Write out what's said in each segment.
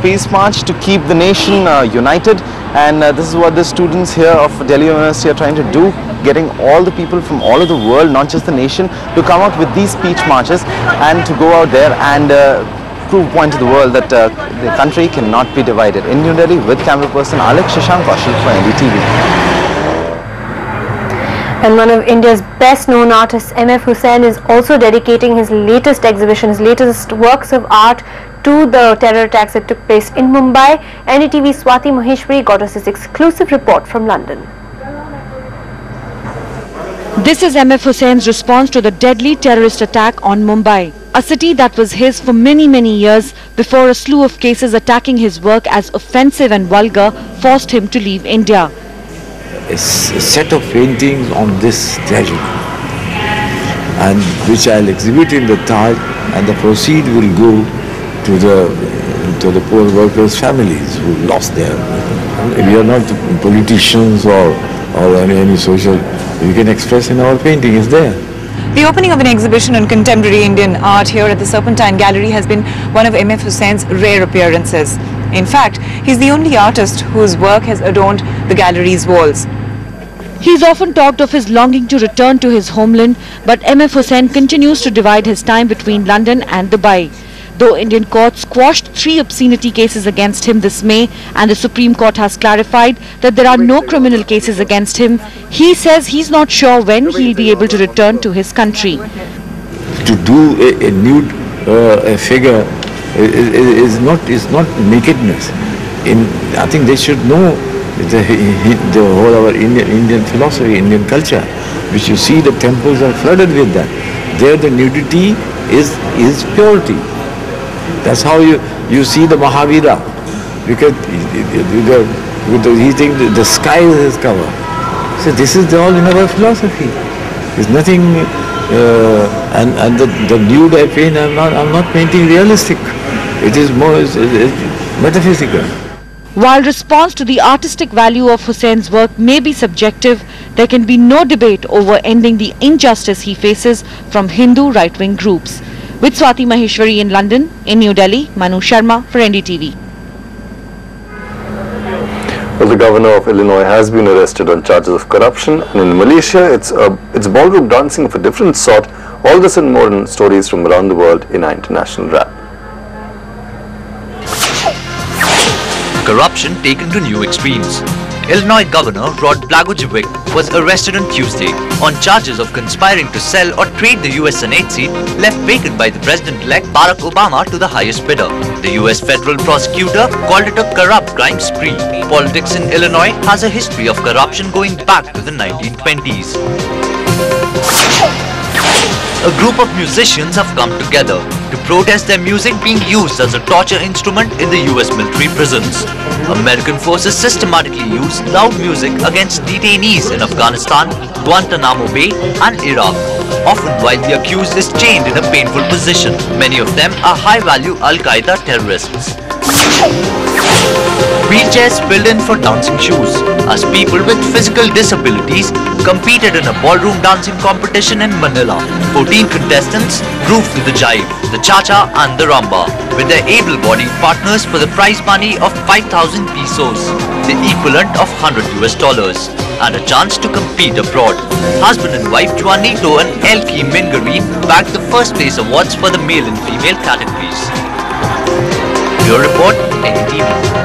peace march to keep the nation united, and this is what the students here of Delhi University are trying to do, getting all the people from all over the world, not just the nation, to come out with these peace marches and to go out there and prove point to the world that the country cannot be divided. In New Delhi, with camera person Alex Shashank Kaushal for NDTV. And one of India's best known artists, M.F. Hussain, is also dedicating his latest exhibition, his latest works of art to the terror attacks that took place in Mumbai. NDTV Swati Maheshwari got us this exclusive report from London. This is M.F. Hussain's response to the deadly terrorist attack on Mumbai, a city that was his for many years before a slew of cases attacking his work as offensive and vulgar forced him to leave India. A set of paintings on this tragedy, and which I'll exhibit in the Taj, and the proceed will go to the poor workers' families who lost their. We are not politicians or any social. We can express in our painting is there. The opening of an exhibition on contemporary Indian art here at the Serpentine Gallery has been one of M.F. Hussein's rare appearances. In fact, he's the only artist whose work has adorned the gallery's walls. He's often talked of his longing to return to his homeland, but M.F. Hussain continues to divide his time between London and Dubai. Though Indian courts squashed 3 obscenity cases against him this May, and the Supreme Court has clarified that there are no criminal cases against him, he says he's not sure when he'll be able to return to his country. To do a nude figure is not nakedness. I think they should know the whole our Indian philosophy, Indian culture, which you see the temples are flooded with that. There the nudity is purity. That's how you see the Mahavira, because he thinks the sky is his cover. So this is all in our philosophy. There's nothing, and the nude I paint, I'm not painting realistic. It is more metaphysical. While response to the artistic value of Hussein's work may be subjective, there can be no debate over ending the injustice he faces from Hindu right-wing groups. With Swati Maheshwari in London, in New Delhi, Manu Sharma for NDTV. Well, the governor of Illinois has been arrested on charges of corruption, and in Malaysia, it's ballroom dancing of a different sort. All this and more in stories from around the world in our international wrap. Corruption taken to new extremes. Illinois Governor Rod Blagojevich was arrested on Tuesday on charges of conspiring to sell or trade the US Senate seat left vacant by the President-elect Barack Obama to the highest bidder. The US federal prosecutor called it a corrupt crime spree. Politics in Illinois has a history of corruption going back to the 1920s. A group of musicians have come together to protest their music being used as a torture instrument in the US military prisons. American forces systematically use loud music against detainees in Afghanistan, Guantanamo Bay and Iraq, often while the accused is chained in a painful position. Many of them are high-value Al-Qaeda terrorists. Wheelchairs filled in for dancing shoes as people with physical disabilities competed in a ballroom dancing competition in Manila. 14 contestants grooved to the jive, the cha-cha and the rumba with their able-bodied partners for the prize money of 5,000 pesos, the equivalent of $100 and a chance to compete abroad. Husband and wife Juanito and Elkie Mingarin bagged the first place awards for the male and female categories. Your report, NDTV.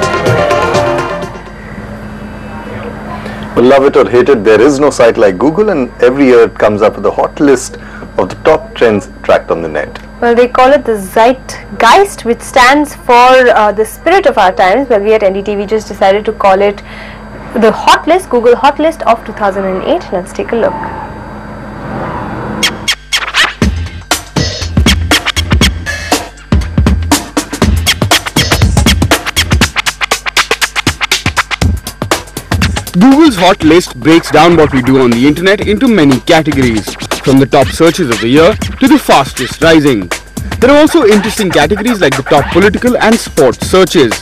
Well, love it or hate it, there is no site like Google, and every year it comes up with a hot list of the top trends tracked on the net. Well, they call it the Zeitgeist, which stands for the spirit of our times. Well, we at NDTV just decided to call it the Hot List, Google Hot List of 2008. Let's take a look. Google's Hot List breaks down what we do on the internet into many categories, from the top searches of the year to the fastest rising. There are also interesting categories like the top political and sports searches,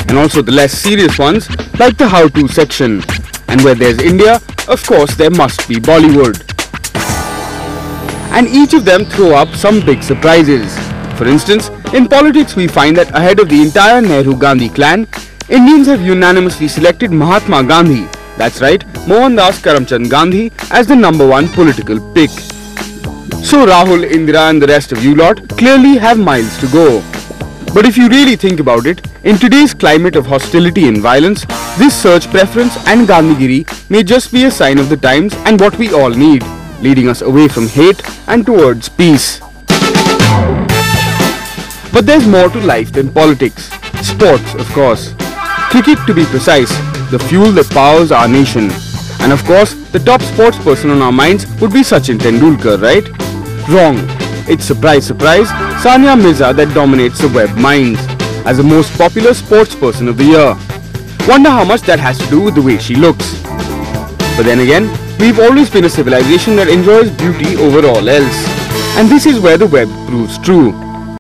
and also the less serious ones like the how-to section. And where there's India, of course there must be Bollywood. And each of them throw up some big surprises. For instance, In politics, we find that ahead of the entire Nehru-Gandhi clan, Indians have unanimously selected Mahatma Gandhi, that's right, Mohandas Karamchand Gandhi, as the #1 political pick. So Rahul, Indira and the rest of you lot clearly have miles to go. But if you really think about it, in today's climate of hostility and violence, this search preference and Gandhigiri may just be a sign of the times and what we all need, leading us away from hate and towards peace. But there's more to life than politics. Sports, of course. Cricket, to be precise, the fuel that powers our nation. And of course, the top sports person on our minds would be Sachin Tendulkar, right? Wrong. It's surprise, surprise, Sania Mirza that dominates the web minds as the most popular sports person of the year. Wonder how much that has to do with the way she looks. But then again, we've always been a civilization that enjoys beauty over all else. And this is where the web proves true.